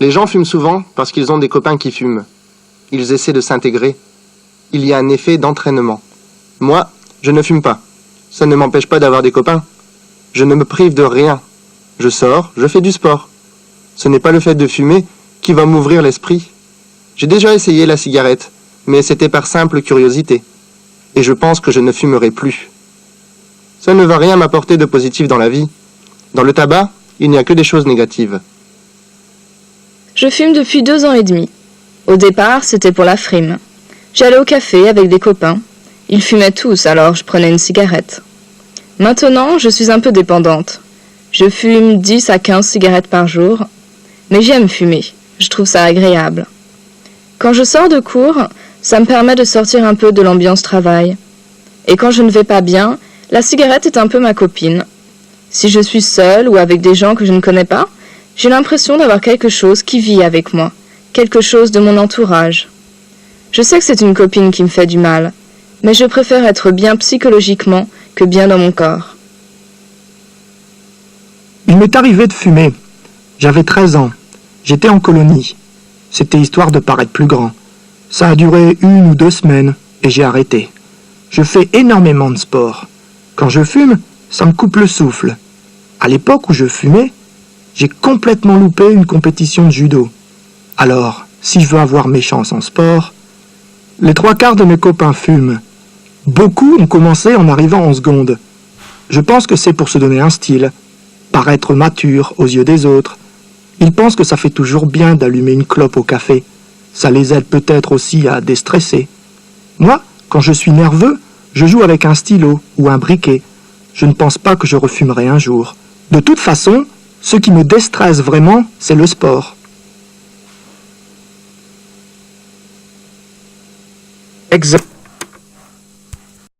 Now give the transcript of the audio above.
Les gens fument souvent parce qu'ils ont des copains qui fument. Ils essaient de s'intégrer. Il y a un effet d'entraînement. Moi, je ne fume pas. Ça ne m'empêche pas d'avoir des copains. Je ne me prive de rien. Je sors, je fais du sport. Ce n'est pas le fait de fumer qui va m'ouvrir l'esprit. J'ai déjà essayé la cigarette, mais c'était par simple curiosité. Et je pense que je ne fumerai plus. Ça ne va rien m'apporter de positif dans la vie. Dans le tabac, il n'y a que des choses négatives. Je fume depuis 2 ans et demi. Au départ, c'était pour la frime. J'allais au café avec des copains. Ils fumaient tous, alors je prenais une cigarette. Maintenant, je suis un peu dépendante. Je fume 10 à 15 cigarettes par jour. Mais j'aime fumer. Je trouve ça agréable. Quand je sors de cours, ça me permet de sortir un peu de l'ambiance travail. Et quand je ne vais pas bien, la cigarette est un peu ma copine. Si je suis seule ou avec des gens que je ne connais pas, j'ai l'impression d'avoir quelque chose qui vit avec moi, quelque chose de mon entourage. Je sais que c'est une copine qui me fait du mal, mais je préfère être bien psychologiquement que bien dans mon corps. Il m'est arrivé de fumer. J'avais 13 ans. J'étais en colonie. C'était histoire de paraître plus grand. Ça a duré 1 ou 2 semaines et j'ai arrêté. Je fais énormément de sport. Quand je fume, ça me coupe le souffle. À l'époque où je fumais, j'ai complètement loupé une compétition de judo. Alors, si je veux avoir mes chances en sport, les 3/4 de mes copains fument. Beaucoup ont commencé en arrivant en seconde. Je pense que c'est pour se donner un style, paraître mature aux yeux des autres. Ils pensent que ça fait toujours bien d'allumer une clope au café. Ça les aide peut-être aussi à déstresser. Moi, quand je suis nerveux, je joue avec un stylo ou un briquet. Je ne pense pas que je refumerai un jour. De toute façon, ce qui me déstresse vraiment, c'est le sport. Exact.